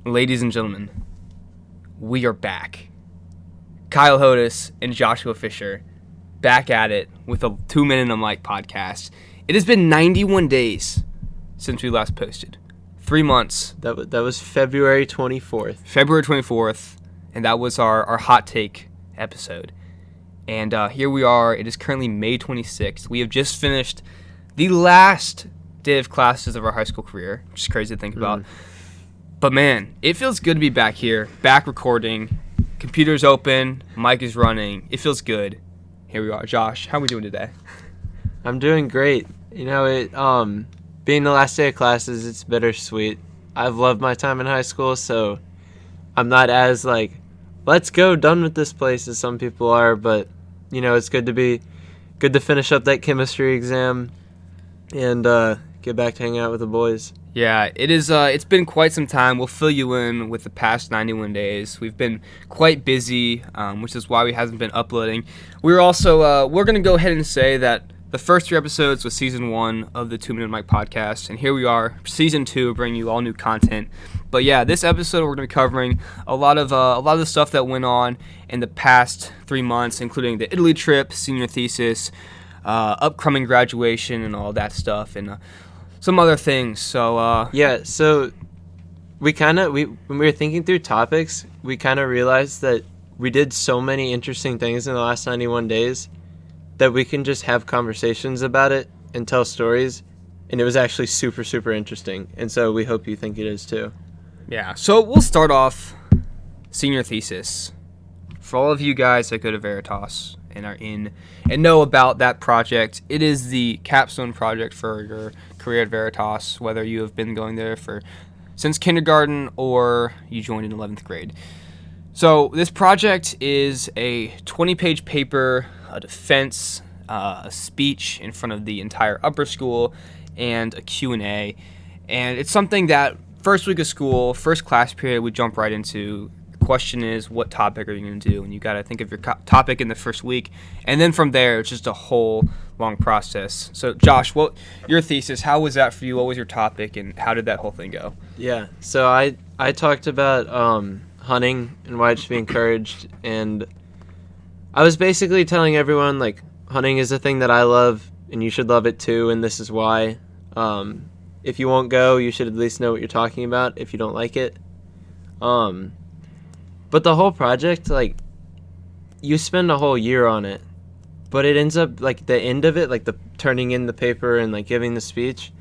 Ladies and gentlemen, we are back. Kyle Hodis and Joshua Fisher back at it with a 2 Minute on Mic podcast. It has been 91 days since we last posted. 3 months. That was February 24th. February 24th, and that was our hot take episode. And here we are. It is currently May 26th. We have just finished the last day of classes of our high school career, which is crazy to think about. But man, it feels good to be back here, back recording. Computer's open, mic is running. It feels good. Here we are. Josh, how are we doing today? I'm doing great. You know, being the last day of classes, it's bittersweet. I've loved my time in high school, so I'm not as let's go, done with this place as some people are, but you know, it's good to finish up that chemistry exam and get back to hanging out with the boys. Yeah, it is. It's been quite some time. We'll fill you in with the past 91 days. We've been quite busy, which is why we haven't been uploading. We're also we're gonna go ahead and say that the first 3 episodes was season 1 of the 2 Minute Mic podcast, and here we are, season 2, bringing you all new content. But yeah, this episode we're gonna be covering a lot of the stuff that went on in the past 3 months, including the Italy trip, senior thesis, upcoming graduation, and all that stuff, and some other things. So So when we were thinking through topics, we kind of realized that we did so many interesting things in the last 91 days that we can just have conversations about it and tell stories, and it was actually super, super interesting. And so we hope you think it is too. yeah, so we'll start off senior thesis. For all of you guys that go to Veritas and are in and know about that project, it is the capstone project for your career at Veritas, whether you have been going there since kindergarten or you joined in 11th grade. So this project is a 20-page paper, a defense, a speech in front of the entire upper school, and a Q&A. And it's something that first week of school, first class period, we jump right into. Question is, what topic are you going to do? And you got to think of your topic in the first week, and then from there it's just a whole long process. So Josh, your thesis, how was that for you? What was your topic, and how did that whole thing go? Yeah, so I talked about hunting and why it should be encouraged, and I was basically telling everyone hunting is a thing that I love and you should love it too, and this is why. If you won't go, you should at least know what you're talking about if you don't like it. But the whole project, you spend a whole year on it, but it ends up, the end of it, the turning in the paper and, giving the speech,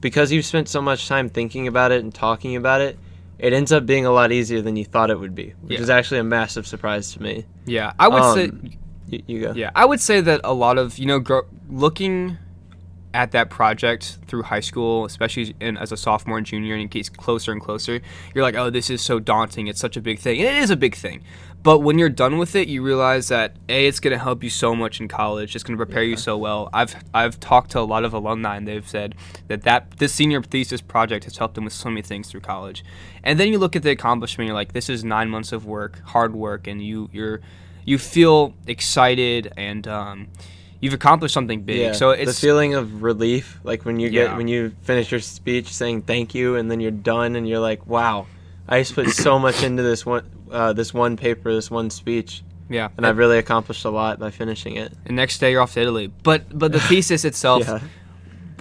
because you've spent so much time thinking about it and talking about it, it ends up being a lot easier than you thought it would be, which is actually a massive surprise to me. Yeah, I would say... You go. Yeah, I would say that a lot of, looking at that project through high school, especially as a sophomore and junior, and it gets closer and closer, you're like, oh, this is so daunting, it's such a big thing. And it is a big thing. But when you're done with it, you realize that, A, it's going to help you so much in college. It's going to prepare you so well. I've talked to a lot of alumni, and they've said that this senior thesis project has helped them with so many things through college. And then you look at the accomplishment, you're like, this is 9 months of work, hard work, and you feel excited, and you've accomplished something big. Yeah, so it's the feeling of relief, when you finish your speech saying thank you, and then you're done, and you're like, wow, I just put so much into this one paper, this one speech. Yeah, and I've really accomplished a lot by finishing it. And next day you're off to Italy. But the thesis itself, Yeah.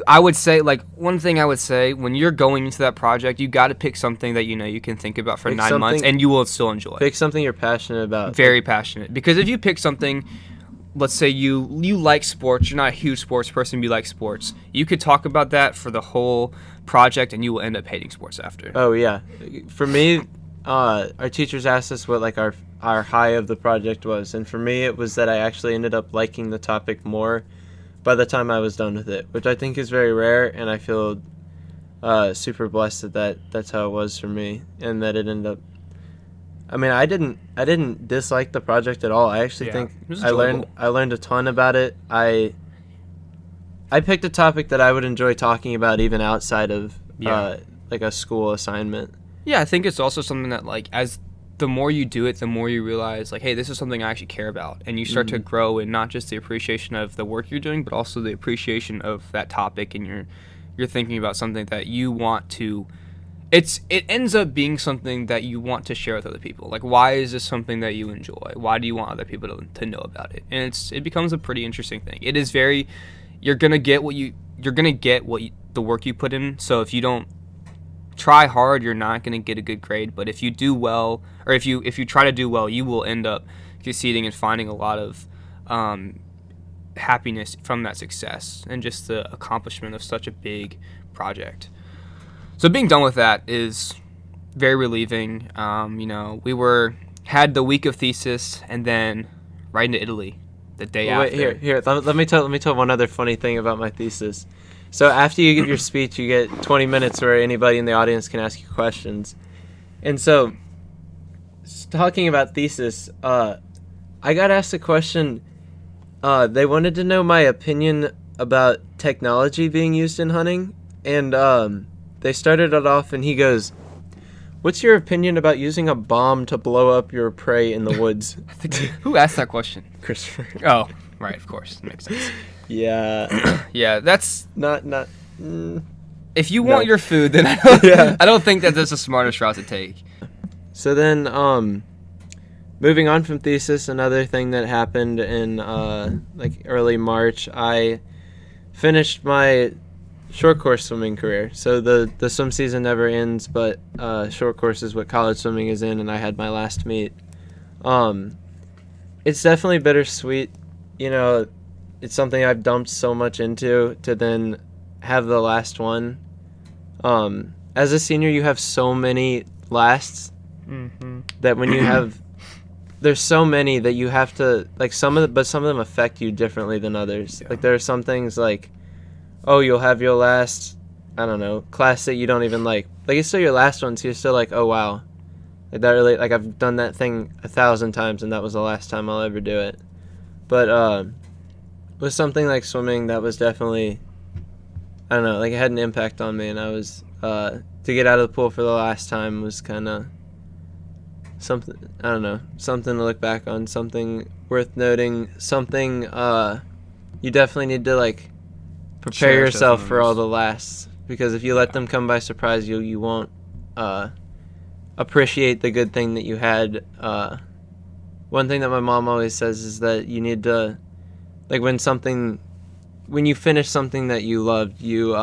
I would say, one thing I would say, when you're going into that project, you got to pick something that you can think about for 9 months, and you will still enjoy. Pick something you're passionate about. Very passionate. Because if you pick something, let's say you like sports, you're not a huge sports person, but you like sports, you could talk about that for the whole project, and you will end up hating sports after. Oh, yeah. For me, our teachers asked us what our high of the project was, and for me it was that I actually ended up liking the topic more by the time I was done with it, which I think is very rare, and I feel super blessed that's how it was for me, and that it ended up. I mean, I didn't dislike the project at all. I actually think I learned a ton about it. I picked a topic that I would enjoy talking about even outside of a school assignment. Yeah, I think it's also something that as the more you do it, the more you realize, hey, this is something I actually care about. And you start to grow in not just the appreciation of the work you're doing, but also the appreciation of that topic. And you're thinking about something that you want to it ends up being something that you want to share with other people. Like, why is this something that you enjoy? Why do you want other people to know about it? And it becomes a pretty interesting thing. It is very, you're gonna get the work you put in. So if you don't try hard, you're not gonna get a good grade. But if you do well, or if you try to do well, you will end up succeeding and finding a lot of happiness from that success and just the accomplishment of such a big project. So being done with that is very relieving. We had the week of thesis and then right into Italy the day after. Wait, here. Let me tell one other funny thing about my thesis. So after you give your speech, you get 20 minutes where anybody in the audience can ask you questions. And so, talking about thesis, I got asked a question. They wanted to know my opinion about technology being used in hunting, and they started it off, and he goes, "What's your opinion about using a bomb to blow up your prey in the woods?" Who asked that question? Christopher. Oh, right, of course. Makes sense. Yeah. Yeah, that's... Not... If you No. want your food, then Yeah. I don't think that that's the smartest route to take. So then, moving on from thesis, another thing that happened in, early March, I finished my short course swimming career. So the swim season never ends, but short course is what college swimming is in, and I had my last meet. It's definitely bittersweet. It's something I've dumped so much into to then have the last one. As a senior, you have so many lasts that when you have, there's so many that you have to, like, some of them affect you differently than others. Yeah. Like, there are some things like, oh, you'll have your last, I don't know, class that you don't even like. Like, it's still your last one, so you're still like, oh, wow. Like, that really, like, I've done that thing 1,000 times, and that was the last time I'll ever do it. But, with something like swimming, that was definitely, I don't know, like, it had an impact on me, and I was, to get out of the pool for the last time was kind of something, I don't know, something to look back on, something worth noting, something, you definitely need to, like, prepare Cherish those yourself for all moments. the lasts, because if you let them come by surprise, you won't, appreciate the good thing that you had. One thing that my mom always says is that you need to, like, when you finish something that you loved, you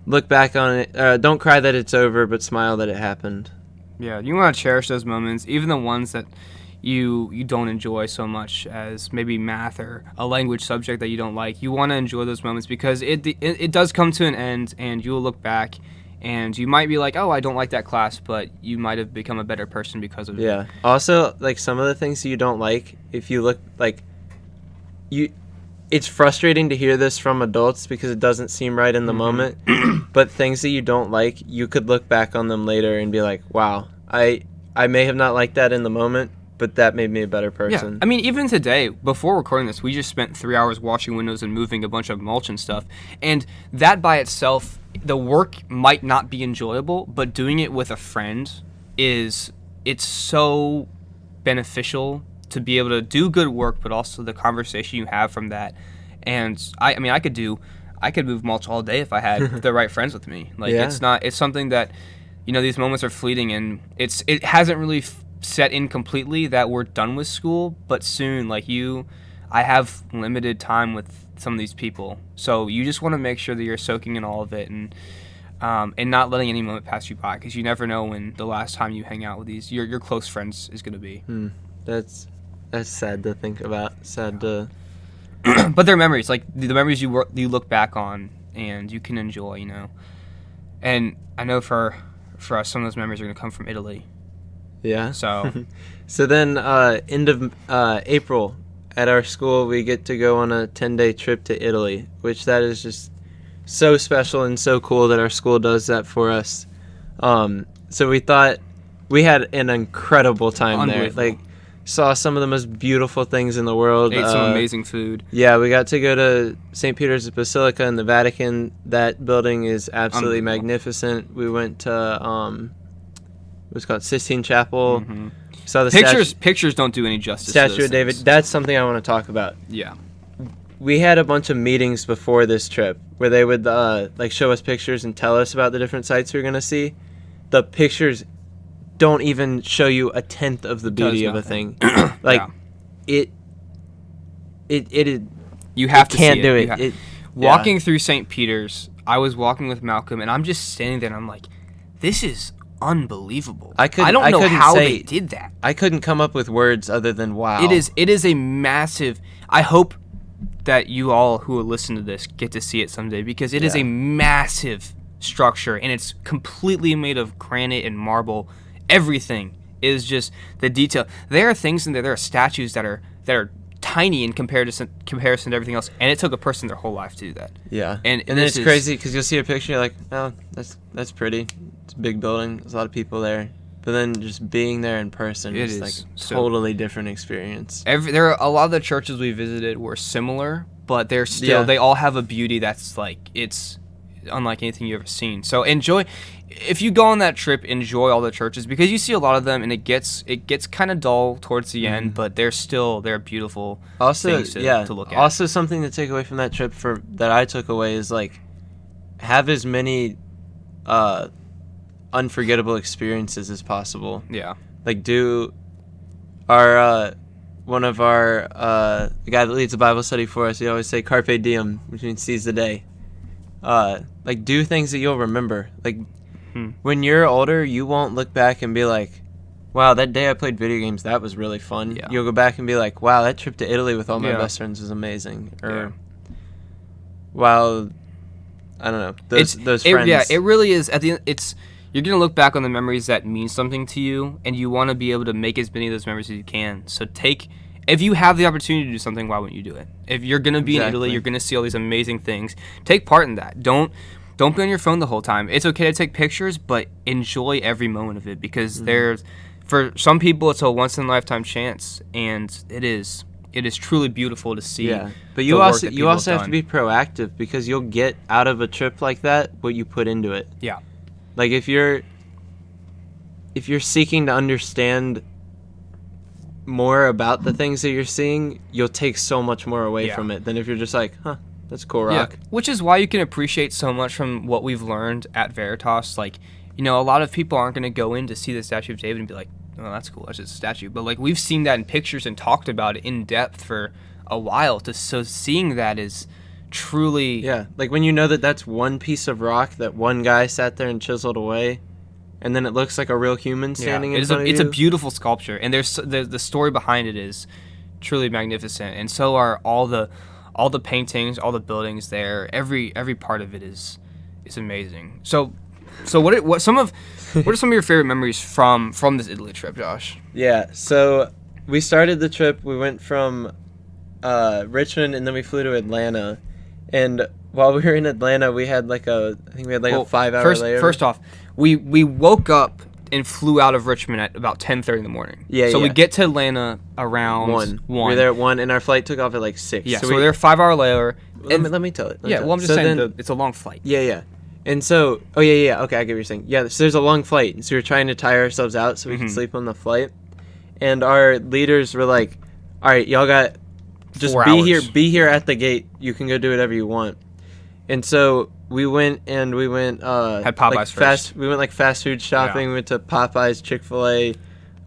look back on it, don't cry that it's over, but smile that it happened. Yeah, you want to cherish those moments, even the ones that you don't enjoy so much as maybe math or a language subject that you don't like. You want to enjoy those moments because it does come to an end, and you will look back and you might be like, oh, I don't like that class, but you might have become a better person because of it. Yeah. Also, like, some of the things you don't like, if you look, like, it's frustrating to hear this from adults because it doesn't seem right in the moment, but things that you don't like, you could look back on them later and be like, wow, I may have not liked that in the moment, but that made me a better person. Yeah, I mean, even today, before recording this, we just spent 3 hours washing windows and moving a bunch of mulch and stuff. And that by itself, the work might not be enjoyable, but doing it with a friend it's so beneficial to be able to do good work, but also the conversation you have from that. And I mean, I could move mulch all day if I had the right friends with me. Like, Yeah. it's something that, these moments are fleeting, and it hasn't really set in completely that we're done with school, but soon, I have limited time with some of these people, so you just want to make sure that you're soaking in all of it and not letting any moment pass you by, because you never know when the last time you hang out with your close friends is going to be. That's sad to think about. Sad to... But they're memories, like the memories you look back on and you can enjoy, and I know for us, some of those memories are going to come from Italy. Yeah. So So then, end of April, at our school, we get to go on a 10-day trip to Italy, which that is just so special and so cool that our school does that for us. So we thought we had an incredible time there. Unbelievable. Like, saw some of the most beautiful things in the world. ate some amazing food. Yeah, we got to go to St. Peter's Basilica in the Vatican. That building is absolutely Unbelievable. magnificent. We went to what's it called, Sistine Chapel. Mm-hmm. Saw the Pictures don't do any justice. to Statue those of David. things. That's something I want to talk about. Yeah. we had a bunch of meetings before this trip where they would like show us pictures and tell us about the different sites we were gonna see. The pictures don't even show you a tenth of the beauty of a thing. Like it you have to can't see do it. it. Walking through St. Peter's, I was walking with Malcolm, and I'm just standing there, and I'm like, this is unbelievable. I don't know how they did that. I couldn't come up with words other than wow. It is a massive. I hope that you all who will listen to this get to see it someday, because it is a massive structure, and it's completely made of granite and marble. Everything is just the detail. There are things in there. There are statues that are tiny in comparison to everything else, and it took a person their whole life to do that. Yeah, and then it's crazy because you'll see a picture, you're like, oh, that's pretty. It's a big building. There's a lot of people there, but then just being there in person is like totally different experience. There are a lot of the churches we visited were similar, but they're still they all have a beauty that's like it's unlike anything you've ever seen. So enjoy. If you go on that trip, enjoy all the churches, because you see a lot of them, and it gets kind of dull towards the end, but they're beautiful things to look at. Also, something to take away from that trip that I took away is like have as many unforgettable experiences as possible. Yeah, like do our one of our the guy that leads the Bible study for us. He always say "Carpe diem," which means seize the day. Like do things that you'll remember. Like when you're older, you won't look back and be like, wow, that day I played video games, that was really fun. Yeah. You'll go back and be like, wow, that trip to Italy with all my best friends was amazing. Or wow, I don't know, those friends. Yeah, it really is. At the end, you're gonna look back on the memories that mean something to you, and you want to be able to make as many of those memories as you can. So if you have the opportunity to do something, why wouldn't you do it? If you're going to be in Italy, you're going to see all these amazing things. Take part in that. Don't be on your phone the whole time. It's okay to take pictures, but enjoy every moment of it, because for some people, it's a once-in-a-lifetime chance, and it is truly beautiful to see. Yeah, but you also have to be proactive, because you'll get out of a trip like that what you put into it. Yeah. Like if you're seeking to understand more about the things that you're seeing, you'll take so much more away from it than if you're just like, huh, that's cool rock. Yeah. Which is why you can appreciate so much from what we've learned at Veritas. Like, a lot of people aren't going to go in to see the statue of David and be like, oh, that's cool, that's just a statue. But like, we've seen that in pictures and talked about it in depth for a while. So seeing that is truly... Yeah, like when you know that that's one piece of rock that one guy sat there and chiseled away, and then it looks like a real human standing in front of you. It's a beautiful sculpture, and there's the story behind it is truly magnificent, and so are all the paintings, all the buildings there. Every part of it is amazing. So what are some of your favorite memories from this Italy trip, Josh? Yeah, so we started the trip. We went from Richmond, and then we flew to Atlanta, and while we were in Atlanta, we had a 5-hour layover. First off, we woke up and flew out of Richmond at about 10:30 in the morning. So we get to Atlanta around 1. We were there at 1, and our flight took off at like 6. Yeah, so we're there 5-hour layover. Let me tell it. I'm just saying it's a long flight. Yeah. And so, okay, I get what you're saying. Yeah, so there's a long flight, so we're trying to tire ourselves out so we can sleep on the flight. And our leaders were like, all right, y'all got, just be here at the gate. You can go do whatever you want. And so we went had Popeyes first. We went fast food shopping. We went to Popeyes, Chick-fil-A,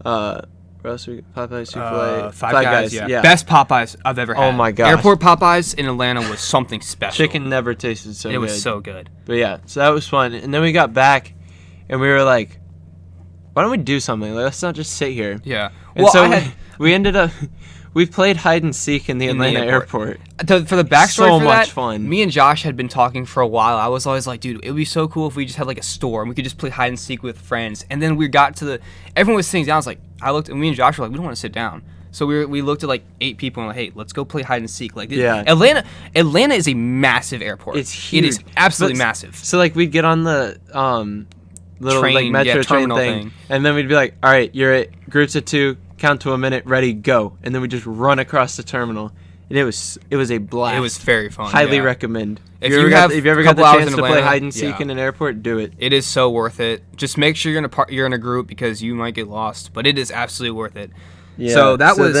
where else we got? Popeyes, Chick-fil-A, Five Guys. Yeah. Best Popeyes I've ever had. Oh my gosh. Airport Popeyes in Atlanta was something special. Chicken never tasted so good. It was so good. But yeah, so that was fun. And then we got back, and we were like, why don't we do something? Like, let's not just sit here. Yeah. And so we ended up... We played hide and seek in the Atlanta airport. For the backstory so for much that, fun. Me and Josh had been talking for a while. I was always like, dude, it would be so cool if we just had like a store and we could just play hide and seek with friends. And then we got to everyone was sitting down. I looked, and me and Josh were like, we don't want to sit down. So we looked at like 8 people and like, hey, let's go play hide and seek. Like, Atlanta is a massive airport. It's huge. It is absolutely massive. So like we'd get on the little train, like metro train thing, and then we'd be like, all right, you're at groups of 2. Count to a minute, ready, go, and then we just run across the terminal, and it was a blast. It was very fun. Highly recommend. If you ever got the chance to play hide and seek in an airport, do it. It is so worth it. Just make sure you're in a group, because you might get lost, but it is absolutely worth it. Yeah. So that was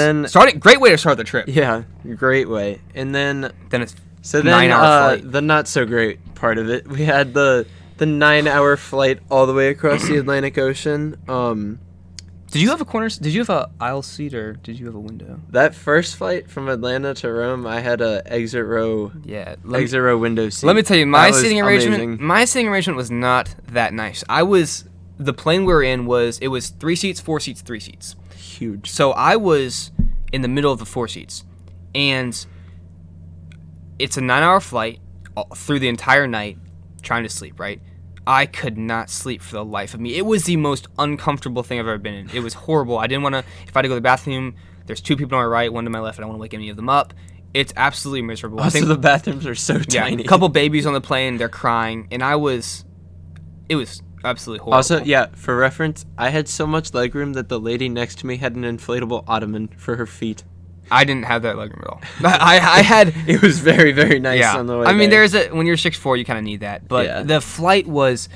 great way to start the trip. Yeah, great way. And then It's so then 9-hour flight. the not so great part of it, we had the 9-hour flight all the way across the Atlantic Ocean. Did you have a aisle seat or did you have a window? That first flight from Atlanta to Rome, I had a exit row Yeah. window seat. Let me tell you, That my was sitting arrangement. amazing. My sitting arrangement was not that nice. The plane we were in was 3 seats, 4 seats, 3 seats. Huge. So I was in the middle of the 4 seats, and it's a 9-hour flight through the entire night, trying to sleep. Right, I could not sleep for the life of me. It was the most uncomfortable thing I've ever been in. It was horrible. I didn't want to. If I had to go to the bathroom, there's 2 people on my right, 1 to my left. I don't want to wake any of them up. It's absolutely miserable. Also, the bathrooms are so tiny. A couple babies on the plane, they're crying, and it was absolutely horrible. Also, yeah, for reference, I had so much legroom that the lady next to me had an inflatable ottoman for her feet. I didn't have that legroom at all. I had. It was very, very nice on the way. I mean, there. when you're 6'4", you kind of need that. But the flight was,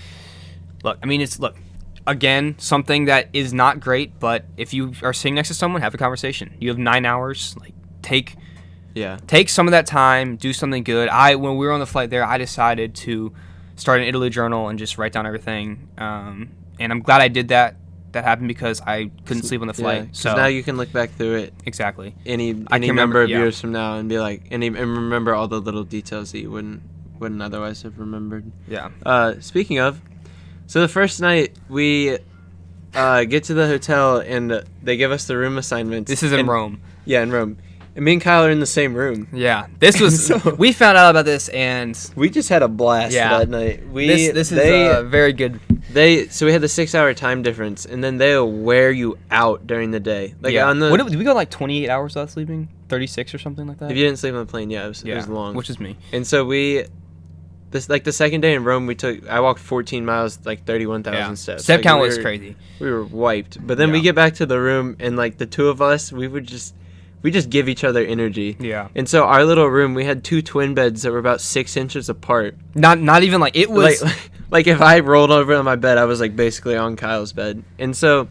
again, something that is not great. But if you are sitting next to someone, have a conversation. You have 9 hours. Take some of that time, do something good. When we were on the flight there, I decided to start an Italy journal and just write down everything. And I'm glad I did that. That happened because I couldn't sleep on the flight. Yeah, so now you can look back through it exactly any I can number remember, of years from now and be like, and remember all the little details that you wouldn't otherwise have remembered. Yeah. Speaking of, so the first night we get to the hotel and they give us the room assignments. This is in Rome. Yeah, in Rome. And me and Kyle are in the same room. Yeah, this was. We found out about this, and we just had a blast that night. This is very good. So we had the 6-hour time difference, and then they'll wear you out during the day. Did we go 28 hours without sleeping? 36 or something like that. If you didn't sleep on the plane, it was long. Which is me. And so the second day in Rome, I walked 14 miles, 31,000 steps. Step count was crazy. We were wiped. But then we get back to the room, and the 2 of us, we just give each other energy. Yeah. And so our little room, we had 2 twin beds that were about 6 inches apart. Not even it was if I rolled over on my bed, I was basically on Kyle's bed. And so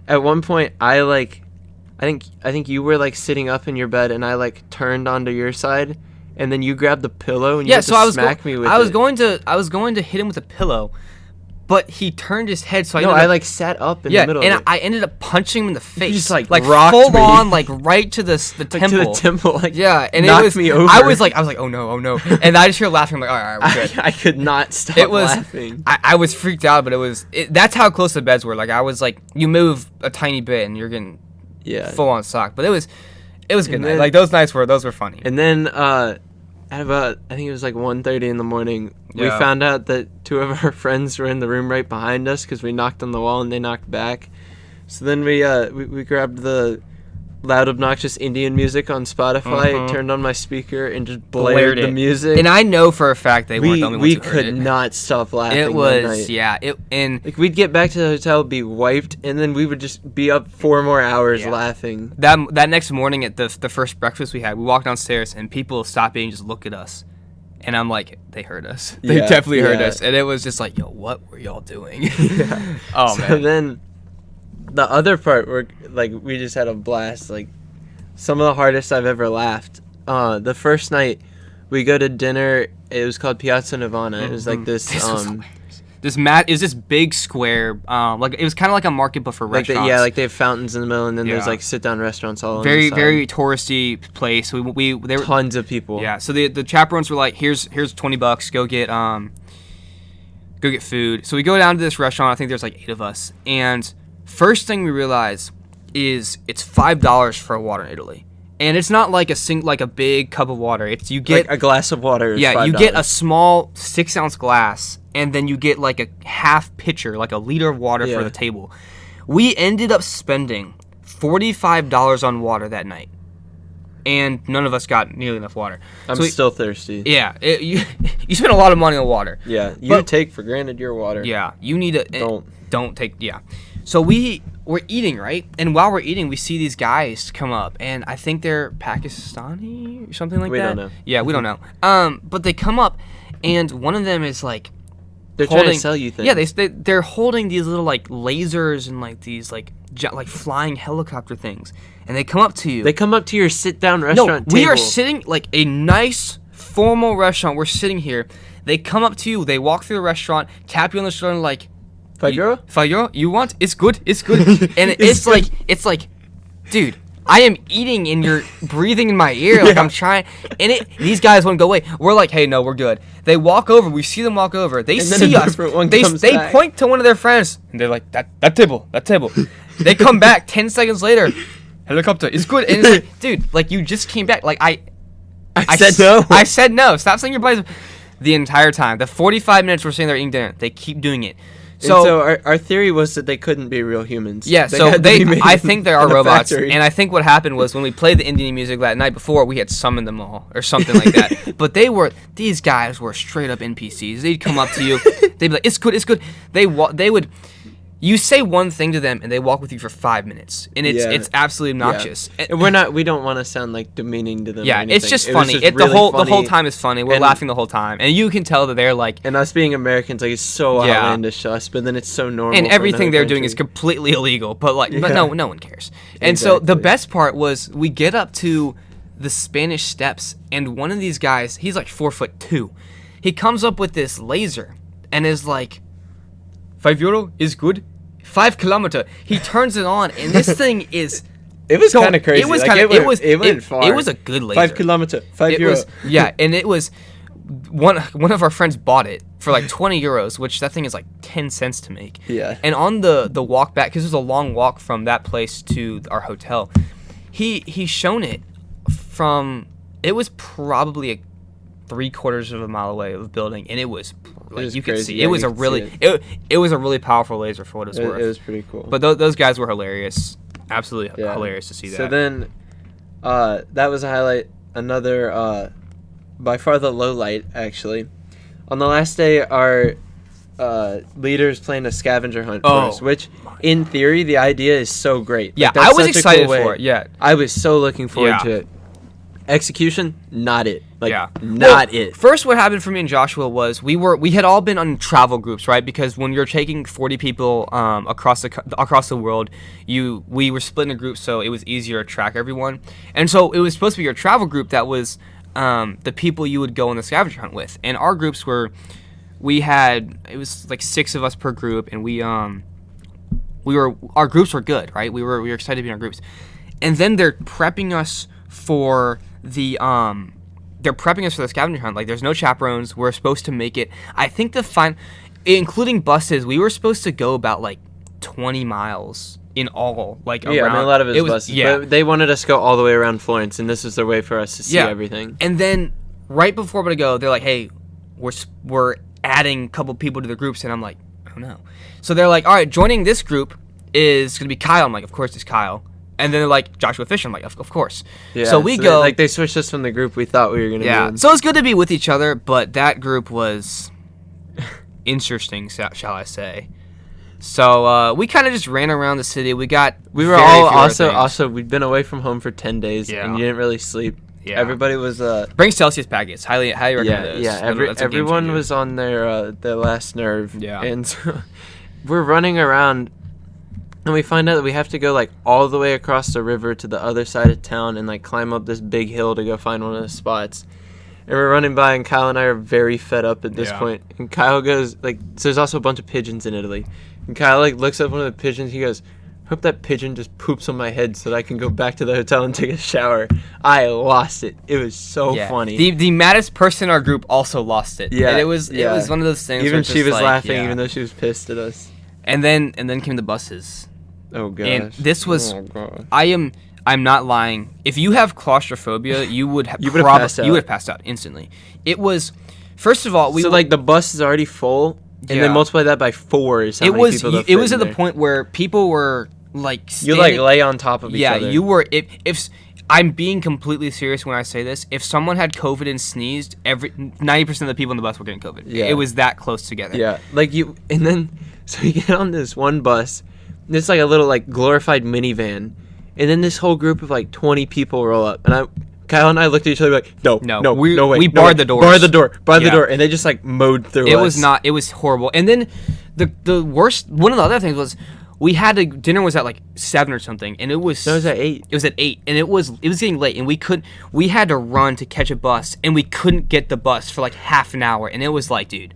at one point I think you were sitting up in your bed and I turned onto your side and then you grabbed the pillow and you smack me with it. I was going to hit him with a pillow. But he turned his head, so I sat up in the middle. And of it. I ended up punching him in the face, just rocked full me. on, right to the temple. To the temple, and knocked me over. I was like, oh no, and I just heard laughing. I'm like, all right, we're good. I could not stop laughing. I was freaked out, but that's how close the beds were. I was you move a tiny bit and you're getting full on socked. But it was good night. Those nights were funny. And then at about, I think it was 1:30 in the morning, we found out that 2 of our friends were in the room right behind us because we knocked on the wall and they knocked back. So then we grabbed the loud, obnoxious Indian music on Spotify, turned on my speaker, and just blared the music. And I know for a fact they weren't the only ones who heard it. We could not stop laughing. It was, and we'd get back to the hotel, be wiped, and then we would just be up 4 more hours laughing. That next morning at the first breakfast we had, we walked downstairs and people stopped and just looked at us. And I'm like, they heard us. They definitely heard us. And it was just yo, what were y'all doing? Oh, man. So then the other part where we just had a blast. Some of the hardest I've ever laughed. The first night we go to dinner. It was called Piazza Nirvana. It was this. Is this big square? It was kind of like a market, but for restaurants. They have fountains in the middle, and then there's sit down restaurants all on very the side. very touristy place. There were tons of people. Yeah. So the chaperones were here's $20. Go get food. So we go down to this restaurant. I think there's 8 of us, and first thing we realize is it's $5 for a water in Italy, and it's not a big cup of water. You get a glass of water. Yeah, $5. You get a small 6-ounce glass, and then you get a half pitcher, a liter of water for the table. We ended up spending $45 on water that night, and none of us got nearly enough water. I'm still thirsty. Yeah, you spend a lot of money on water. Yeah, you take for granted your water. Yeah, you need to don't take. Yeah, so we're eating, right? And while we're eating, we see these guys come up, and I think they're Pakistani or something like that. We don't know. Yeah, we don't know. But they come up, and one of them is They're trying to sell you things. Yeah, they're holding these little like lasers and like these like flying helicopter things, and they come up to you. They come up to your sit-down restaurant No, we table. are sitting like a nice formal restaurant. We're sitting here. They come up to you. They walk through the restaurant, tap you on the shoulder, and like, €5? €5? You want? It's good. It's good. And it's like, dude, I am eating and you're breathing in my ear like I'm trying. And these guys won't go away. We're like, hey, no, we're good. They walk over. We see them walk over. They see us. They point to one of their friends and they're like, that table. They come back 10 seconds later. Helicopter. It's good. And it's like, dude, like you just came back. Like I said no. I said no. Stop saying your place. The entire time, the 45 minutes we're sitting there eating dinner, they keep doing it. So our theory was that they couldn't be real humans. Yeah, I think they are robots. And I think what happened was when we played the Indian music that night before, we had summoned them all or something like that. But these guys were straight up NPCs. They'd come up to you, they'd be like, it's good. They would, you say one thing to them and they walk with you for 5 minutes, and it's absolutely obnoxious. Yeah. And we don't want to sound like demeaning to them. Yeah, or anything. it's just funny. Really the funny. whole time is funny. We're laughing the whole time, and you can tell that they're like. And us being Americans, like it's so outlandish to us, but then it's so normal. And everything they're doing is completely illegal, but no one cares. And so the best part was we get up to the Spanish Steps, and one of these guys, he's like 4'2". He comes up with this laser and is like, €5 is good. 5 kilometer. He turns it on, and this thing is. It was kind of crazy. It was it went far. It was a good laser. 5 kilometer. €5. And it was one of our friends bought it for like €20, which that thing is like 10 cents to make. Yeah. And on the walk back, because it was a long walk from that place to our hotel, he's shown it from. It was probably a 3/4 of a mile away of the building, and it was like you could see. It was a really powerful laser for what it was worth. It was pretty cool. But those guys were hilarious. Absolutely hilarious to see that. So then, that was a highlight. Another, by far the low light, actually. On the last day, our leaders planned a scavenger hunt for us, which, in theory, the idea is so great. Yeah, I was excited for it. Yeah, I was so looking forward to it. Execution, not it. It. First, what happened for me and Joshua was we had all been on travel groups, right? Because when you're taking 40 people across the world, we were split into groups, so it was easier to track everyone. And so it was supposed to be your travel group that was the people you would go on the scavenger hunt with. And our groups it was like 6 of us per group, and our groups were good, right? We were excited to be in our groups. And then they're prepping us for the scavenger hunt. Like, there's no chaperones. We're supposed to make it. I think including buses, we were supposed to go about like 20 miles in all. Like, yeah, around. A lot of it was buses. Yeah. But they wanted us to go all the way around Florence, and this was their way for us to see everything. And then right before we go, they're like, "Hey, we're adding a couple people to the groups," and I'm like, "Oh no!" So they're like, "All right, joining this group is gonna be Kyle." I'm like, "Of course it's Kyle." And then they're like, Joshua Fisher. I'm like, of course. Yeah, so we go. They switched us from the group we thought we were going to be in. So it's good to be with each other, but that group was interesting, shall I say. So we kind of just ran around the city. We were all also we'd been away from home for 10 days, and you didn't really sleep. Yeah. Everybody was bring Celsius packets. Highly recommend those. Yeah, everyone was on their last nerve. Yeah. And so we're running around. And we find out that we have to go, like, all the way across the river to the other side of town and, like, climb up this big hill to go find one of the spots. And we're running by, and Kyle and I are very fed up at this point. And Kyle goes, like, so there's also a bunch of pigeons in Italy. And Kyle, like, looks at one of the pigeons. He goes, hope that pigeon just poops on my head so that I can go back to the hotel and take a shower. I lost it. It was so funny. The maddest person in our group also lost it. Yeah. And it was one of those things even she was laughing, even though she was pissed at us. And then came the buses. Oh gosh. And this was I'm not lying. If you have claustrophobia, you would have passed out instantly. It was first of all, like the bus is already full and then multiply that by 4 is how many people it was at the point where people were like you like lay on top of each other. Yeah, you were if I'm being completely serious when I say this. If someone had COVID and sneezed, 90% of the people in the bus were getting COVID. Yeah. It was that close together. Yeah. And then so you get on this one bus. It's like a little like glorified minivan, and then this whole group of like 20 people roll up, and Kyle and I looked at each other like, no, we way, barred the doors. Barred the Yeah. door, and they just like mowed through It us. it was horrible. And then the worst, one of the other things was dinner was at like 7 or something, and it was. No, it was at 8. It was at 8, and it was getting late, and we had to run to catch a bus, and we couldn't get the bus for like half an hour, and it was like, dude,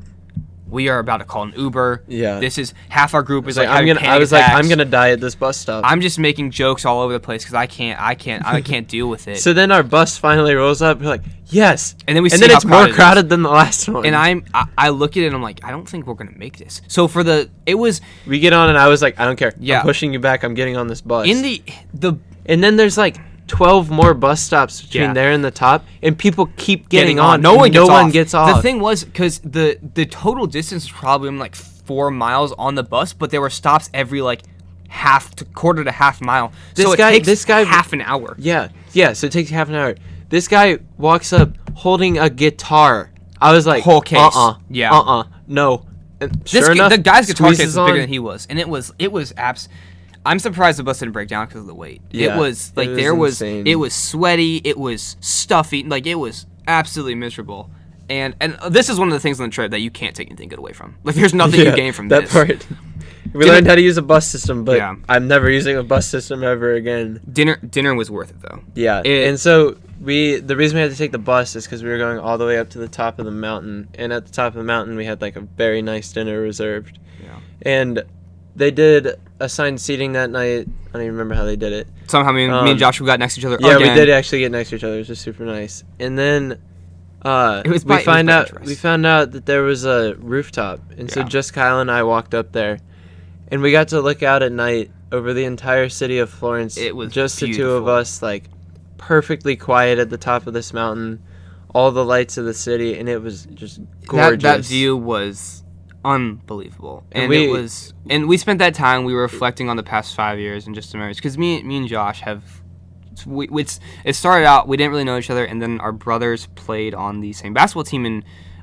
we are about to call an Uber. Yeah. This is half our group is like I'm having panic attacks. I'm gonna die at this bus stop. I'm just making jokes all over the place because I can't deal with it. So then our bus finally rolls up. We're like, yes. And then we see then how it's more crowded it is. crowded than the last one. And I look at it and I'm like, I don't think we're gonna make this. So we get on and I was like, I don't care. Yeah. I'm pushing you back. I'm getting on this bus. in the And then there's like 12 more bus stops between Yeah. there and the top, and people keep getting on. No and one gets off. The thing was, because the total distance was probably like 4 miles on the bus, but there were stops every like quarter to half mile. So it takes half an hour. Yeah. So it takes half an hour. This guy walks up holding a guitar. I was like, Whole case. Yeah. No. And sure enough, the guy's guitar case squeezes was bigger on. than he was, and it was I'm surprised the bus didn't break down because of the weight. Yeah, it was like it was insane. it was sweaty, it was stuffy, like it was absolutely miserable. And this is one of the things on the trip that you can't take anything good away from. Like there's nothing you gain from that this. part. We learned how to use a bus system, but Yeah. I'm never using a bus system ever again. Dinner was worth it though. Yeah, and so the reason we had to take the bus is because we were going all the way up to the top of the mountain, and at the top of the mountain we had like a very nice dinner reserved. Yeah. And they did assigned seating that night. I don't even remember how they did it. Somehow me and Joshua got next to each other. Yeah, again. we did actually get next to each other. It was just super nice. And then we found out that there was a rooftop, and so Yeah. just Kyle and I walked up there, and we got to look out at night over the entire city of Florence. It was just the two of beautiful. us, like perfectly quiet at the top of this mountain, all the lights of the city, and it was just gorgeous. That view was unbelievable, and we- we spent that time. We were reflecting on the past 5 years and just the memories. Because me and Josh it started out we didn't really know each other, and then our brothers played on the same basketball team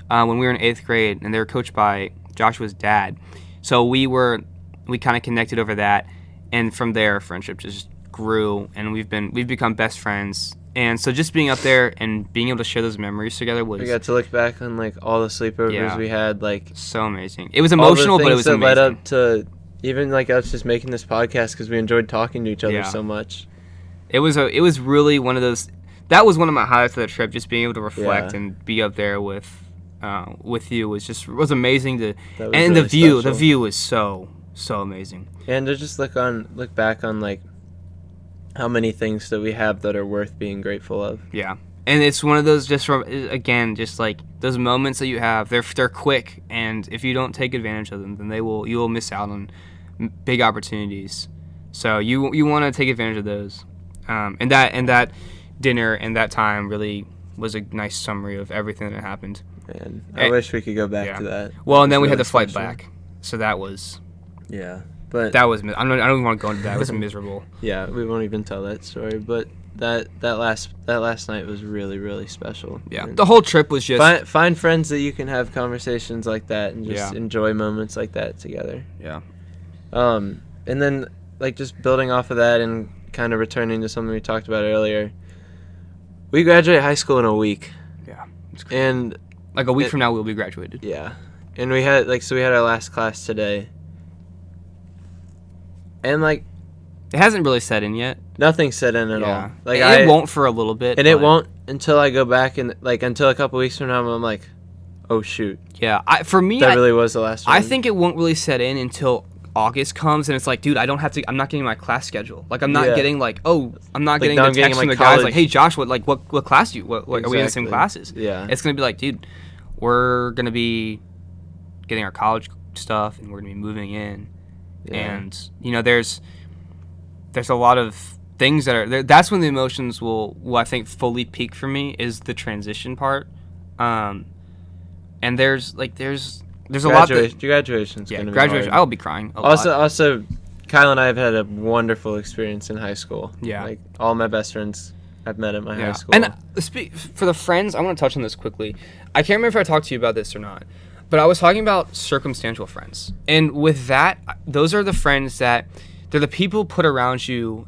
when we were in 8th grade, and they were coached by Joshua's dad. So we kind of connected over that, and from there, friendship just grew, and we've become best friends. And so just being up there and being able to share those memories together was we got to look back on like all the sleepovers Yeah. we had, like so amazing. It was emotional, but it was that amazing. led up to even like us just making this podcast because we enjoyed talking to each other Yeah. so much. It was really one of those. That was one of my highlights of the trip. Just being able to reflect Yeah. and be up there with you was amazing. That was And really the special. view was so amazing. And to just look back on like how many things that we have that are worth being grateful of. Yeah, and it's one of those just like those moments that you have. They're quick, and if you don't take advantage of them, then you will miss out on big opportunities. So you want to take advantage of those. And that dinner and that time really was a nice summary of everything that happened. And I wish we could go back yeah. to that. Well, and then we It's had really the flight special. back, so that was Yeah, but I don't even want to go into that. It was miserable. yeah, we won't even tell that story. But that last night was really, really special. Yeah, And the whole trip was just find friends that you can have conversations like that and just Yeah. enjoy moments like that together. yeah. And then like just building off of that and kind of returning to something we talked about earlier. We graduate high school in a week. Yeah. And Like a week from now, we'll be graduated. yeah. And we had our last class today. And like It hasn't really set in yet. nothing set in at Yeah. all. Like And it won't for a little bit. and it but- won't until I go back and like until a couple weeks from now I'm like, oh shoot. Yeah. For me, That really was the last one. I think it won't really set in until August comes, and it's like, dude, I'm not getting my class schedule. Like, I'm not Yeah. getting I'm not getting now the I'm getting text my from the guys college- like, hey, Josh, what class do you, what are we in the same Exactly. classes? Yeah. It's going to be like, dude, we're going to be getting our college stuff, and we're going to be moving in. Yeah. And, there's a lot of things that are, that's when the emotions will I think fully peak for me, is the transition part. And there's a lot that, graduation's yeah, gonna be graduation. hard. I'll be crying a lot. Also, Kyle and I have had a wonderful experience in high school. Yeah. Like all my best friends I've met at my high school. And for the friends, I want to touch on this quickly. I can't remember if I talked to you about this or not, but I was talking about circumstantial friends. And with that, those are the friends that they're the people put around you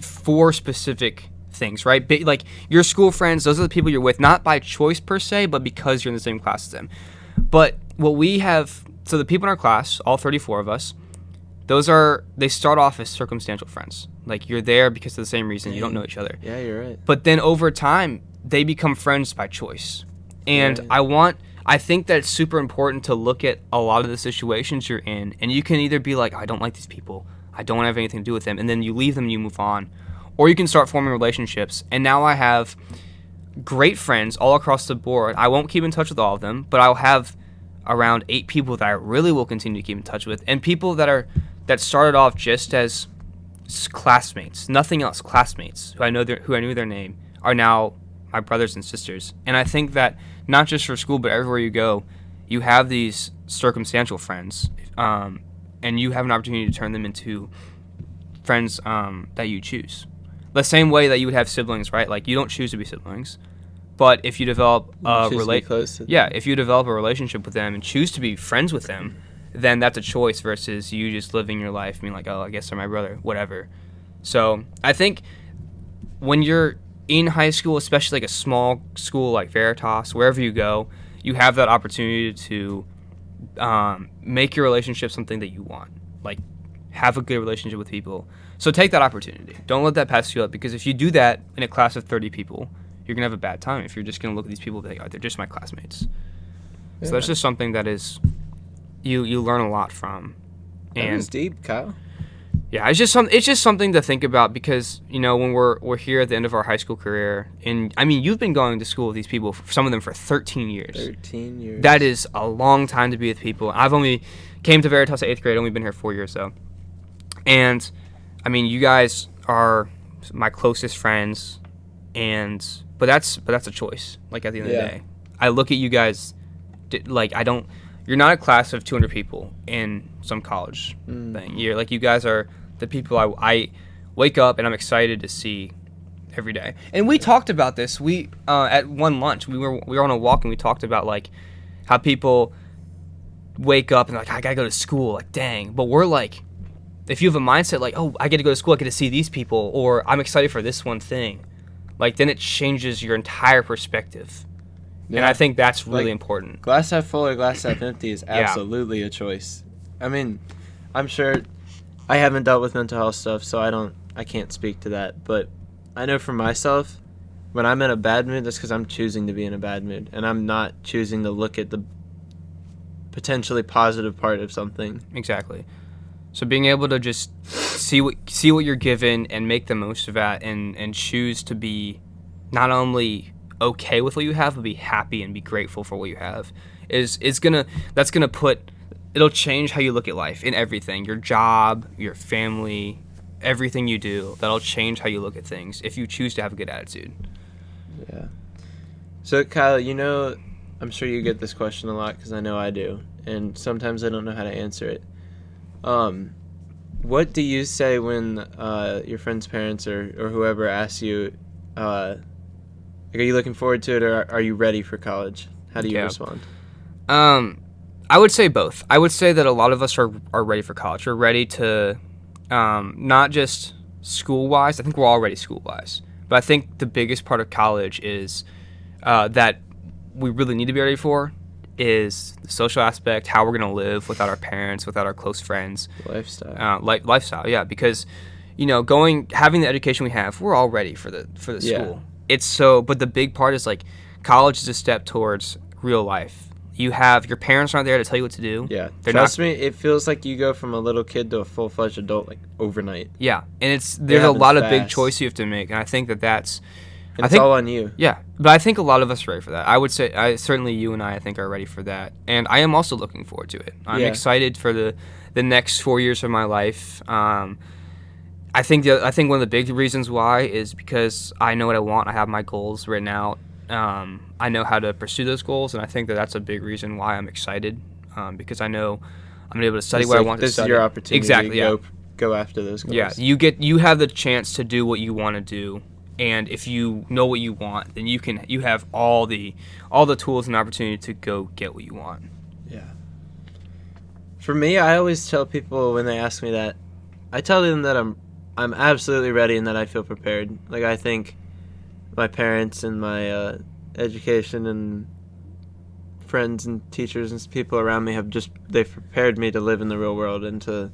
for specific things, right? Like your school friends, those are the people you're with, not by choice per se, but because you're in the same class as them. But what we have, so the people in our class, all 34 of us, they start off as circumstantial friends. Like you're there because of the same reason. You don't know each other. Yeah, you're right. But then over time, they become friends by choice. And Yeah. I think that it's super important to look at a lot of the situations you're in, and you can either be like, I don't like these people, I don't want to have anything to do with them, and then you leave them and you move on. Or you can start forming relationships. And now I have great friends all across the board. I won't keep in touch with all of them, but I'll have around 8 people that I really will continue to keep in touch with, and people that started off just as classmates, nothing else, classmates who I knew their name, are now my brothers and sisters. And I think that not just for school, but everywhere you go, you have these circumstantial friends, and you have an opportunity to turn them into friends that you choose. The same way that you would have siblings, right? Like you don't choose to be siblings, but if you develop if you develop a relationship with them and choose to be friends with them, then that's a choice versus you just living your life being like, oh, I guess they're my brother, whatever. So I think when you're in high school, especially like a small school like Veritas, wherever you go, you have that opportunity to make your relationship something that you want. Like have a good relationship with people. So take that opportunity. Don't let that pass you up, because if you do that in a class of 30 people, you're going to have a bad time if you're just going to look at these people and be like, oh, they're just my classmates. Yeah. So that's just something that is you learn a lot from. And that was deep, Kyle. Yeah, it's just something to think about, because when we're here at the end of our high school career, and I mean you've been going to school with these people, some of them for 13 years. 13 years. That is a long time to be with people. I've only came to Veritas at 8th grade, only been here 4 years though, and I mean you guys are my closest friends, but that's a choice. Like at the end of the day, I look at you guys like you're not a class of 200 people in some college thing. You're like, you guys are the people I wake up and I'm excited to see every day. And we talked about this. We at one lunch we were on a walk and we talked about like how people wake up and like, I gotta go to school. Like, dang. But we're like, if you have a mindset like, oh, I get to go to school, I get to see these people, or I'm excited for this one thing, like then it changes your entire perspective. Yeah. And I think that's really important. Glass half full or glass half empty is absolutely a choice. I mean, I'm sure I haven't dealt with mental health stuff, so I can't speak to that. But I know for myself, when I'm in a bad mood, that's because I'm choosing to be in a bad mood, and I'm not choosing to look at the potentially positive part of something. Exactly. So being able to just see what you're given and make the most of that, and choose to be not only okay with what you have, but be happy and be grateful for what you have, it'll change how you look at life in everything, your job, your family, everything you do. That'll change how you look at things if you choose to have a good attitude. Yeah. So Kyle, I'm sure you get this question a lot, because I know I do, and sometimes I don't know how to answer it. What do you say when your friend's parents or whoever asks you, are you looking forward to it, or are you ready for college? How do you respond? I would say both. I would say that a lot of us are ready for college. We're ready to, not just school-wise. I think we're all ready school-wise. But I think the biggest part of college is that we really need to be ready for is the social aspect, how we're going to live without our parents, without our close friends. Lifestyle. Yeah, because, having the education we have, we're all ready for the school. But the big part is like college is a step towards real life. Your parents aren't there to tell you what to do. Yeah. Trust me, it feels like you go from a little kid to a full-fledged adult like overnight. Yeah. And there's a lot of big choices you have to make. And I think that's all on you. Yeah. But I think a lot of us are ready for that. I would say, certainly you and I think are ready for that. And I am also looking forward to it. I'm excited for the next 4 years of my life. I think one of the big reasons why is because I know what I want. I have my goals written out. I know how to pursue those goals, and I think that's a big reason why I'm excited, because I know I'm gonna be able to study what I want to study. This is your opportunity exactly, to go after those goals. Yeah, you have the chance to do what you want to do, and if you know what you want, then you have all the tools and opportunity to go get what you want. Yeah. For me, I always tell people when they ask me that, I tell them that I'm I'm absolutely ready and that I feel prepared. Like, I think my parents and my education and friends and teachers and people around me they've prepared me to live in the real world and to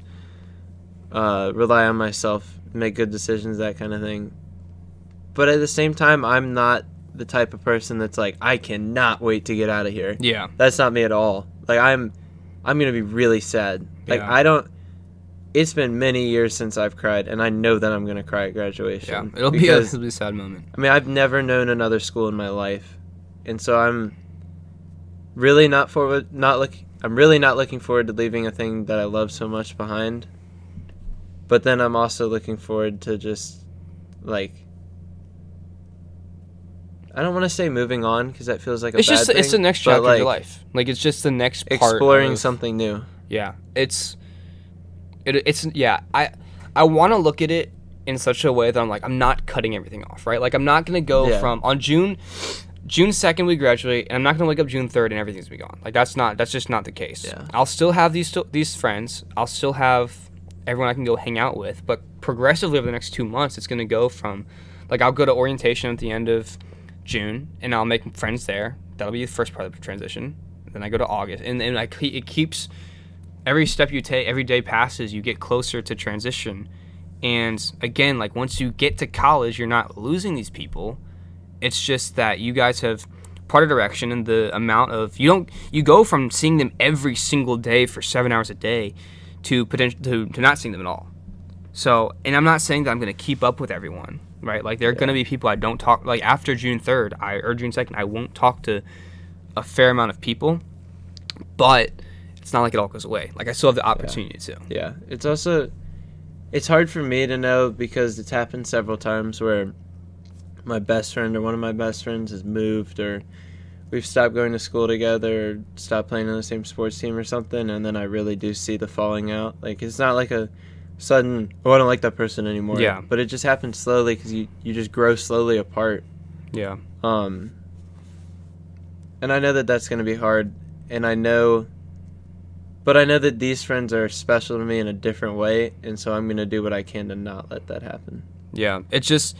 rely on myself, make good decisions, that kind of thing. But at the same time, I'm not the type of person that's like, I cannot wait to get out of here. Yeah. That's not me at all. Like, I'm going to be really sad. Like, Yeah. It's been many years since I've cried, and I know that I'm going to cry at graduation. Yeah. It'll be a sad moment. I mean, I've never known another school in my life. And so I'm really not looking forward to leaving a thing that I love so much behind. But then I'm also looking forward to just, like, I don't want to say moving on because that feels like a bad thing. It's the next chapter of your life. Like, it's just the next part. Exploring something new. Yeah. I want to look at it in such a way that I'm like, I'm not cutting everything off, right? Like, I'm not going to go from on June 2nd we graduate, and I'm not going to wake up June 3rd and everything's going to be gone. Like, that's just not the case. Yeah. I'll still have these friends. I'll still have everyone I can go hang out with, but progressively over the next 2 months, it's going to go from, like, I'll go to orientation at the end of June, and I'll make friends there. That'll be the first part of the transition. Then I go to August, and it keeps, every step you take, every day passes, you get closer to transition. And again, like, once you get to college, you're not losing these people. It's just that you guys have parted direction, and the amount of, you go from seeing them every single day for 7 hours a day to not seeing them at all. So, and I'm not saying that I'm going to keep up with everyone, right? Like, there are going to be people I don't talk, like, after June 3rd or June 2nd, I won't talk to a fair amount of people, but it's not like it all goes away. Like, I still have the opportunity to. Yeah. It's hard for me to know because it's happened several times where my best friend or one of my best friends has moved, or we've stopped going to school together, or stopped playing on the same sports team or something, and then I really do see the falling out. Like, it's not like a sudden, oh, I don't like that person anymore. Yeah. But it just happens slowly because you just grow slowly apart. Yeah. And I know that that's going to be hard, but I know that these friends are special to me in a different way, and so I'm going to do what I can to not let that happen. Yeah. It's just,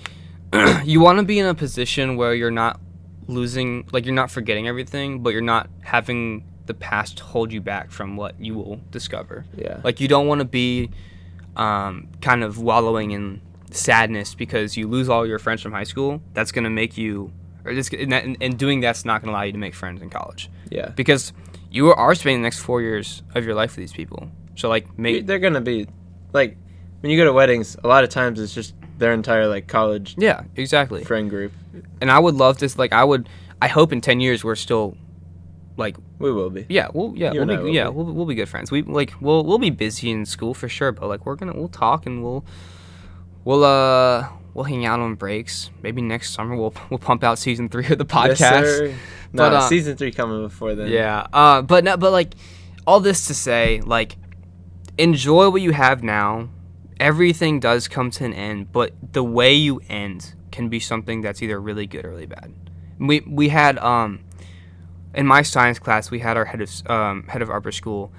you want to be in a position where you're not losing, like, you're not forgetting everything, but you're not having the past hold you back from what you will discover. Yeah. Like, you don't want to be kind of wallowing in sadness because you lose all your friends from high school. That's going to make you, and doing that's not going to allow you to make friends in college. Yeah. Because you are spending the next 4 years of your life with these people. So, like, they're going to be, like, when you go to weddings, a lot of times it's just their entire, like, college yeah, exactly, friend group. And I would love to, like, I hope in 10 years we're still, like, we will be. Yeah, we'll be good friends. We'll be busy in school for sure, but, like, we'll talk, and we'll hang out on breaks. Maybe next summer we'll pump out season 3 of the podcast. Yes, sir. No, But, season 3 coming before then. Yeah. But like, all this to say, like, enjoy what you have now. Everything does come to an end, but the way you end can be something that's either really good or really bad. We had in my science class, we had our head of upper school.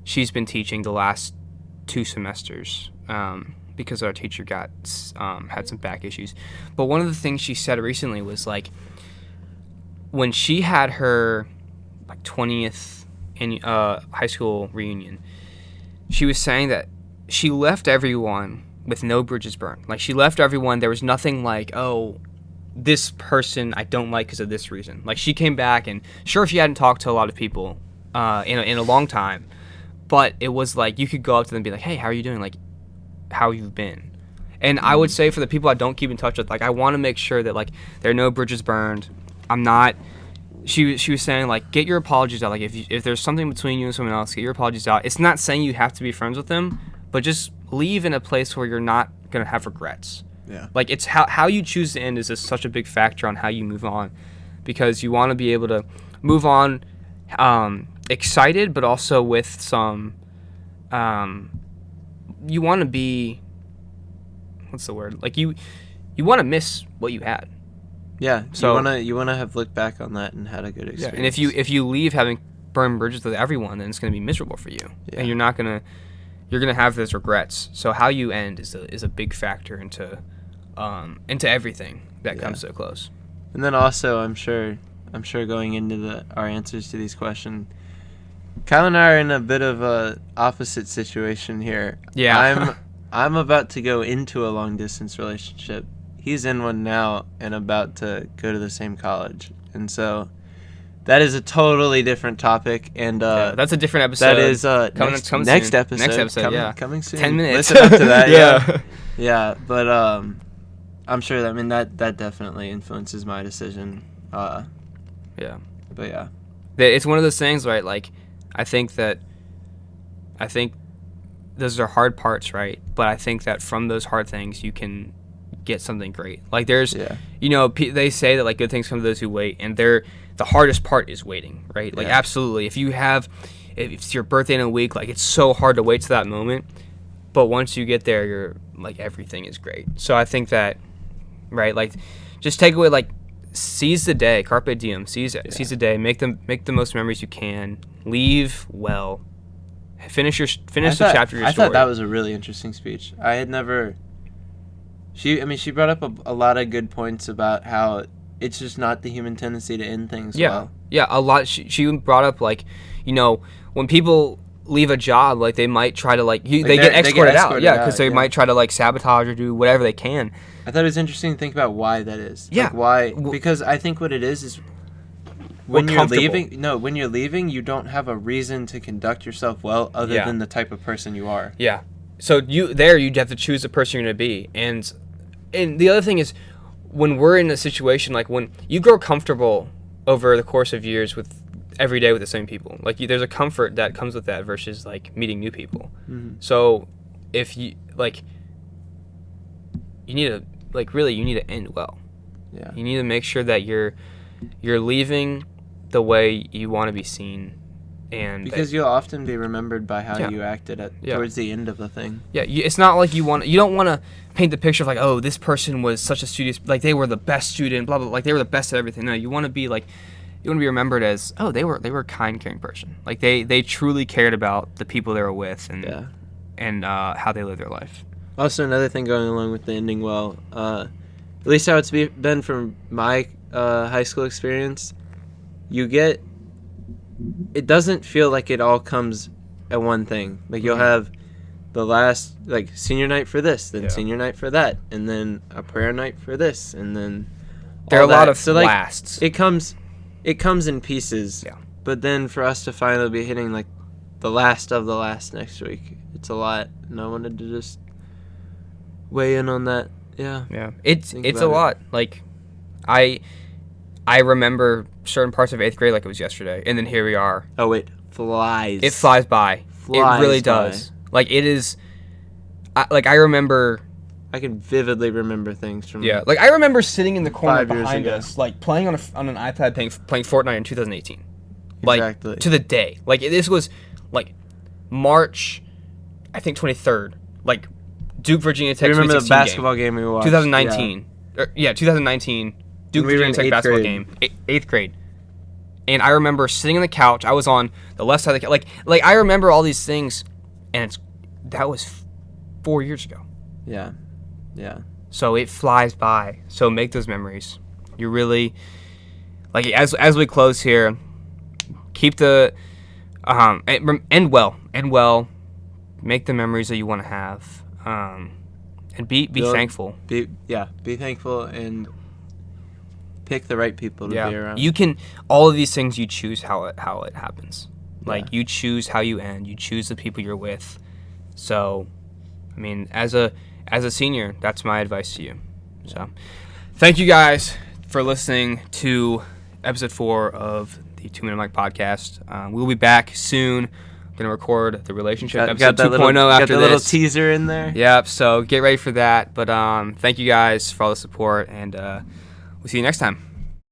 She's been teaching the last 2 semesters because our teacher had some back issues. But one of the things she said recently was, like, when she had her, like, 20th high school reunion, she was saying that she left everyone with no bridges burned. Like, she left everyone, there was nothing like, oh, this person I don't like because of this reason. Like, she came back, and sure, she hadn't talked to a lot of people in a long time, but it was like you could go up to them and be like, hey, how are you doing? Like, how you've been? And I would say for the people I don't keep in touch with, like, I want to make sure that, like, there are no bridges burned. I'm not. She was saying, like, get your apologies out. Like, if there's something between you and someone else, get your apologies out. It's not saying you have to be friends with them, but just leave in a place where you're not gonna have regrets. Yeah. Like, it's how you choose to end is just such a big factor on how you move on, because you want to be able to move on excited, but also with some. You want to be. What's the word? Like, you want to miss what you had. Yeah. So you wanna have looked back on that and had a good experience. Yeah. And if you leave having burned bridges with everyone, then it's gonna be miserable for you, and you're not gonna you're gonna have those regrets. So how you end is a big factor into everything that comes to a close. And then also, I'm sure going into our answers to these questions, Kyle and I are in a bit of a opposite situation here. Yeah. I'm about to go into a long distance relationship. He's in one now and about to go to the same college, and so that is a totally different topic. And that's a different episode. That is next episode. Next episode, coming soon. 10 minutes. Listen up to that. Yeah. Yeah, but I'm sure that definitely influences my decision. Yeah. But yeah. It's one of those things, right? Like, I think those are hard parts, right? But I think that from those hard things, you can get something great. Like, there's, they say that, like, good things come to those who wait, and the hardest part is waiting, right? Like, absolutely. If it's your birthday in a week, like, it's so hard to wait to that moment. But once you get there, you're, like, everything is great. So I think that, right, like, just take away, like, seize the day, carpe diem, seize the day, make the most memories you can, leave well, finish the chapter of your story. I thought that was a really interesting speech. I had never. She brought up a lot of good points about how it's just not the human tendency to end things well. Yeah, a lot. She brought up, like, when people leave a job, like, they might try to, like, they get escorted out. Yeah, because they might try to, like, sabotage or do whatever they can. I thought it was interesting to think about why that is. Yeah. Like, why? Because I think what it is when you're leaving, you don't have a reason to conduct yourself well other than the type of person you are. Yeah. So you'd have to choose the person you're going to be. And the other thing is, when we're in a situation, like, when you grow comfortable over the course of years with every day with the same people, like, there's a comfort that comes with that versus, like, meeting new people. Mm-hmm. So if you, like, you need to, like, really, you need to end well. Yeah. You need to make sure that you're leaving the way you want to be seen. And because you'll often be remembered by how you acted towards the end of the thing. Yeah, it's not like you don't want to paint the picture of, like, oh, this person was such a studious, like, they were the best student, blah blah, like, they were the best at everything. No, you want to be remembered as, oh, they were a kind, caring person. Like, they truly cared about the people they were with and how they lived their life. Also, another thing going along with the ending well, at least how it's been from my high school experience, it doesn't feel like it all comes at one thing. Like, you'll have the last, like, senior night for this, then senior night for that, and then a prayer night for this, and then there are a lot of lasts. It comes in pieces. Yeah. But then for us to finally be hitting, like, the last of the last next week, it's a lot, and I wanted to just weigh in on that. Yeah. Yeah. It's a lot. Like, I remember certain parts of 8th grade like it was yesterday, and then here we are. Oh, it flies. It flies by. It really does. Like, it is. I remember. I can vividly remember things from. Yeah, like, I remember sitting in the corner behind us, like, playing on an iPad, playing Fortnite in 2018. Like, exactly. To the day. Like, this was, like, March, I think 23rd. Like, Duke Virginia Tech. Remember the basketball game we watched? 2019. Yeah, 2019. Duke Virginia Tech basketball game, 8th grade, and I remember sitting on the couch. I was on the left side of the couch. Like, I remember all these things, and that was 4 years ago. Yeah, yeah. So it flies by. So make those memories. You really, like, as we close here, keep the end well, make the memories that you want to have, and be thankful. Be thankful and pick the right people to be around. You can, all of these things, you choose how it happens. Like, you choose how you end. You choose the people you're with. So, I mean, as a senior, that's my advice to you. So, thank you guys for listening to episode 4 of the 2 Minute Mic podcast. We'll be back soon. Going to record the relationship episode 2.0 after this. Got the little teaser in there. Yep. So get ready for that. But thank you guys for all the support, and we'll see you next time.